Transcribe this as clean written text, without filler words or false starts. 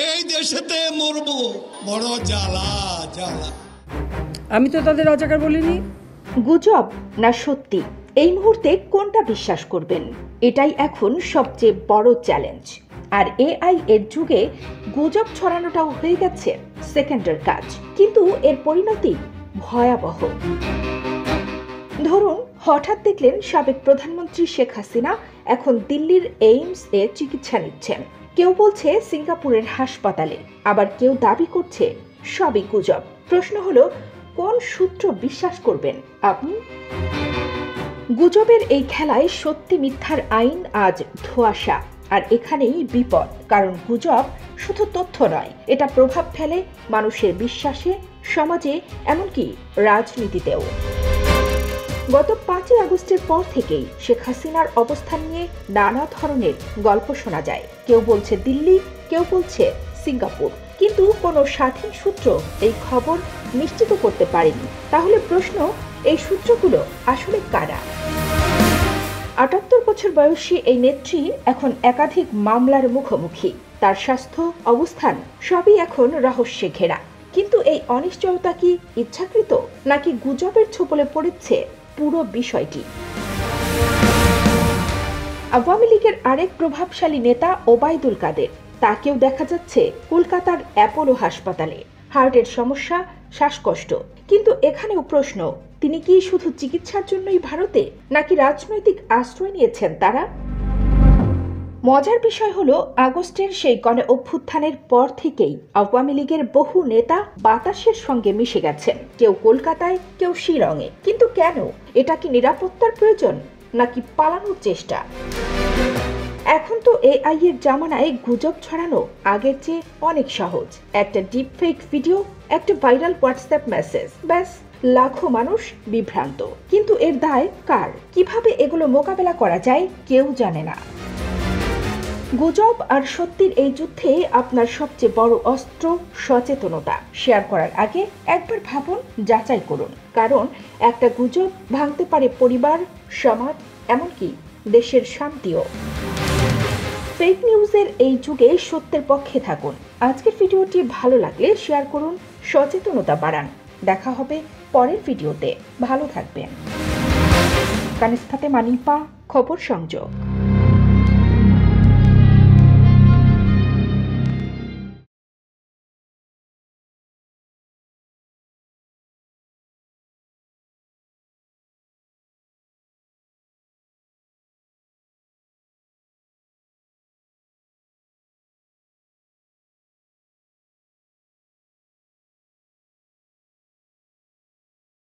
এই দেশেতে মরবো, বড় জ্বালা জ্বালা। আমি তো তাদের রাজাকার বলিনি। গুজব না সত্যি, এই মুহূর্তে কোনটা বিশ্বাস করবেন? এটাই এখন সবচেয়ে বড় চ্যালেঞ্জ। আর এআই এর যুগে গুজব ছড়ানোটাও হয়ে গেছে সেকেন্ডের কাজ, কিন্তু এর পরিণতি ভয়াবহ। ধরুন, হঠাৎ দেখলেন সাবেক প্রধানমন্ত্রী শেখ হাসিনা এখন দিল্লির এইমস এ চিকিৎসা নিচ্ছেন। কেউ বলছে সিঙ্গাপুরের হাসপাতালে, আবার কেউ দাবি করছে সবই গুজব। প্রশ্ন হলো, কোন সূত্র বিশ্বাস করবেন আপনি? গুজবের এই খেলায় সত্যি মিথ্যার আইন আজ ধোঁয়াশা। আর এখানেই বিপদ, কারণ গুজব শুধু তথ্য নয়, এটা প্রভাব ফেলে মানুষের বিশ্বাসে, সমাজে, এমনকি রাজনীতিতেও। গত 5ই আগস্টের পর থেকেই শেখ হাসিনার অবস্থান নিয়ে নানা ধরনের গল্প শোনা যায়। কেউ বলছে দিল্লি, কেউ বলছে সিঙ্গাপুর, কিন্তু কোনো স্বাধীন সূত্র এই খবর নিশ্চিত করতে পারেনি। তাহলে প্রশ্ন, এই সূত্রগুলো আসলে কারা? 78 বছর বয়সী এই নেত্রী এখন একাধিক মামলার মুখোমুখি। তার স্বাস্থ্য অবস্থান সবই এখন রহস্যে ঘেরা। কিন্তু এই অনিশ্চয়তা কি ইচ্ছাকৃত, নাকি গুজবের ছোবলে পড়েছে পুরো বিষয়টি? আওয়ামী লীগের আরেক প্রভাবশালী নেতা ওবায়দুল কাদের, তাকেও দেখা যাচ্ছে কলকাতার অ্যাপোলো হাসপাতালে। হার্টের সমস্যা, শ্বাসকষ্ট। কিন্তু এখানেও প্রশ্ন, তিনি কি শুধু চিকিৎসার জন্যই ভারতে, নাকি রাজনৈতিক আশ্রয় নিয়েছেন তারা? মজার বিষয় হলো, আগস্টের সেই গণ অভ্যুত্থানের পর থেকেই আওয়ামী লীগের বহু নেতা বাতাসের সঙ্গে মিশে গেছেন, কেউ কলকাতায়, কেউ শিলংয়ে। কিন্তু কেন? এটা কি নিরাপত্তার প্রয়োজন, নাকি পালানোর চেষ্টা? এখন তো এআই এর জামানায় গুজব ছড়ানো আগের চেয়ে অনেক সহজ। একটা ডিপ ফেক ভিডিও, একটা ভাইরাল হোয়াটসঅ্যাপ মেসেজ, ব্যাস লাখো মানুষ বিভ্রান্ত। কিন্তু এর দায় কার? কিভাবে এগুলো মোকাবেলা করা যায় কেউ জানে না। গুজব আর সত্যির এই যুদ্ধে আপনার সবচেয়ে বড় অস্ত্র সচেতনতা। শেয়ার করার আগে একবার ভাবুন, যাচাই করুন, কারণ একটা গুজব ভাঙতে পারে পরিবার, সমাজ, এমনকি দেশের শান্তিও। ফেক নিউজের এই যুগে সত্যের পক্ষে থাকুন। আজকের ভিডিওটি ভালো লাগলে শেয়ার করুন, সচেতনতা বাড়ান। দেখা হবে পরের ভিডিওতে। ভালো থাকবেন। কানিস্থাতে মানিপা, খবর সংযোগ।